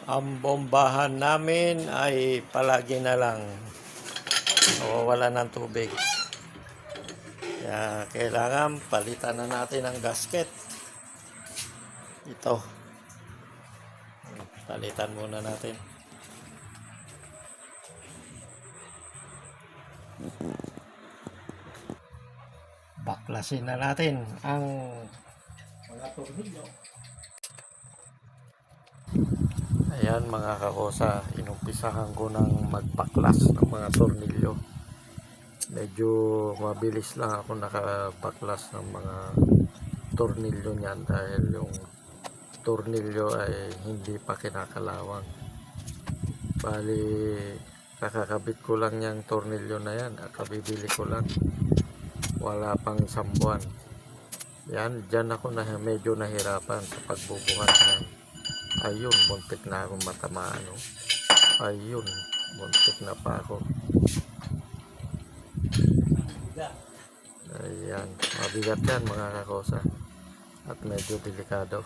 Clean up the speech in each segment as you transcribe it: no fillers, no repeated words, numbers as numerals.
Ang bombahan namin ay palagi na lang nawawala ng tubig. Kaya kailangan palitan na natin ang gasket. Ito. Palitan muna natin. Baklasin na natin ang mga tornilyo. Ayan mga kakosa, inumpisahan ko ng magbaklas ng mga tornilyo. Medyo mabilis lang ako nakabaklas ng mga tornilyo niyan dahil yung tornilyo ay hindi pa kinakalawang. Bali, kakakabit ko lang yung tornilyo na yan at kabibili ko lang. Wala pang isang buwan. Yan, dyan ako na medyo nahirapan sa pagbubuhat niyan. Ayun, muntik na akong matamaan. Oh. Ayun, muntik na pa ako. Ayan, mabigat yan mga kakosa. At medyo delikado.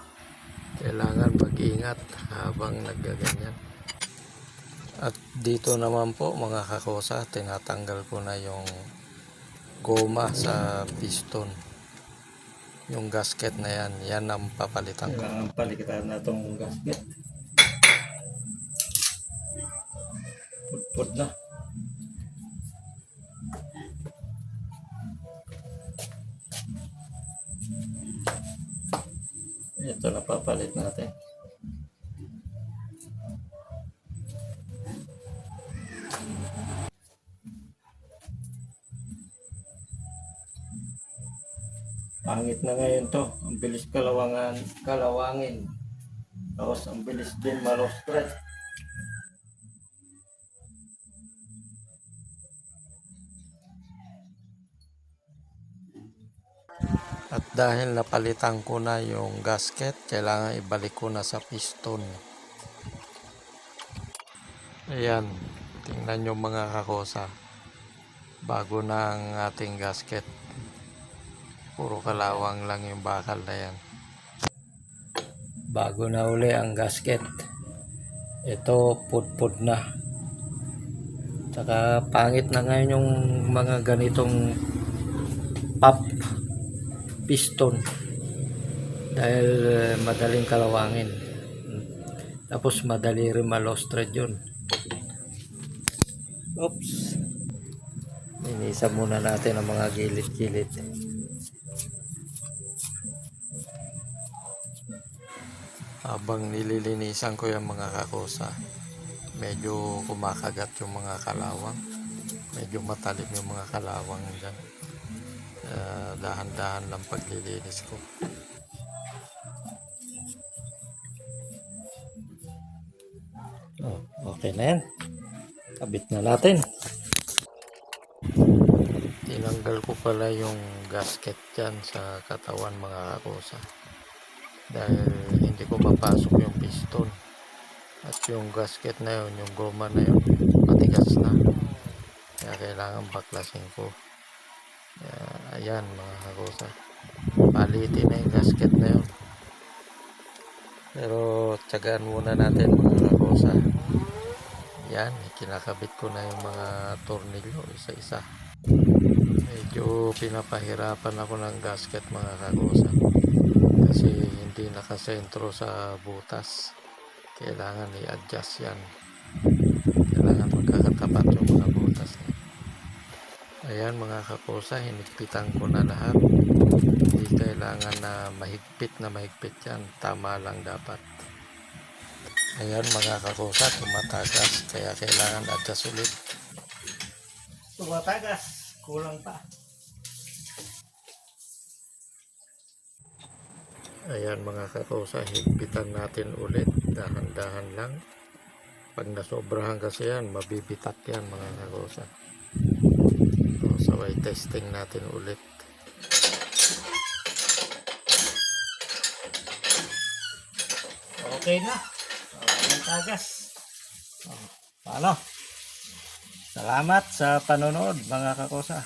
Kailangan mag-ingat habang naggaganyan. At dito naman po mga kakosa, tinatanggal ko na yung goma sa piston. Yung gasket na yan, yan ang papalitan ko. Kailangan palitan na itong gasket. Pudpud na. Ito na papalit natin. Pangit na ngayon to. Ang bilis kalawangin. Tapos ang bilis din malostret. At dahil napalitan ko na yung gasket, kailangan ibalik ko na sa piston. Ayan, tingnan nyo mga kakosa. Bago na ang ating gasket. Puro kalawang lang yung bakal na yan. Bago na uli ang gasket. Ito, pudpud na. Tsaka pangit na ngayon yung mga ganitong pop piston dahil madaling kalawangin, tapos madali rin malostred yun. Oops, linisan muna natin ang mga gilid-gilid. Habang nililinisan ko yung mga kakosa, medyo kumakagat yung mga kalawang, medyo matalim yung mga kalawang dyan. Dahan-dahan lang paglilinis ko. Okay na yan, kabit na natin. Tinanggal ko pala yung gasket dyan sa katawan mga kakosa dahil hindi ko mapasok yung piston, at yung gasket na yun, yung goma na yun, matigas na, kaya kailangan baklasin ko. Ayan mga kakosa, palitin na yung gasket na yun, pero tsagaan muna natin mga kakosa. Yan, kinakabit ko na yung mga tornilyo isa-isa. Medyo pinapahirapan ako ng gasket mga kakosa kasi hindi nakasentro sa butas. Kailangan i-adjust yan, kailangan magkakatapat yung mga butas niya. Ayan mga kakosa, hinigpitan ko na lahat. Hindi kailangan na mahigpit yan, tama lang dapat. Ayan mga kakosa, tumatagas, kaya kailangan adjust ulit. Tumatagas, kulang pa. Ayan mga kakosa, higpitan natin ulit, dahan-dahan lang. Pag nasobrahan kasi yan, mabibitak yan mga kakosa. So ay testing natin ulit. Okay na. Tagas. Paano? Salamat sa panonood mga kakosa.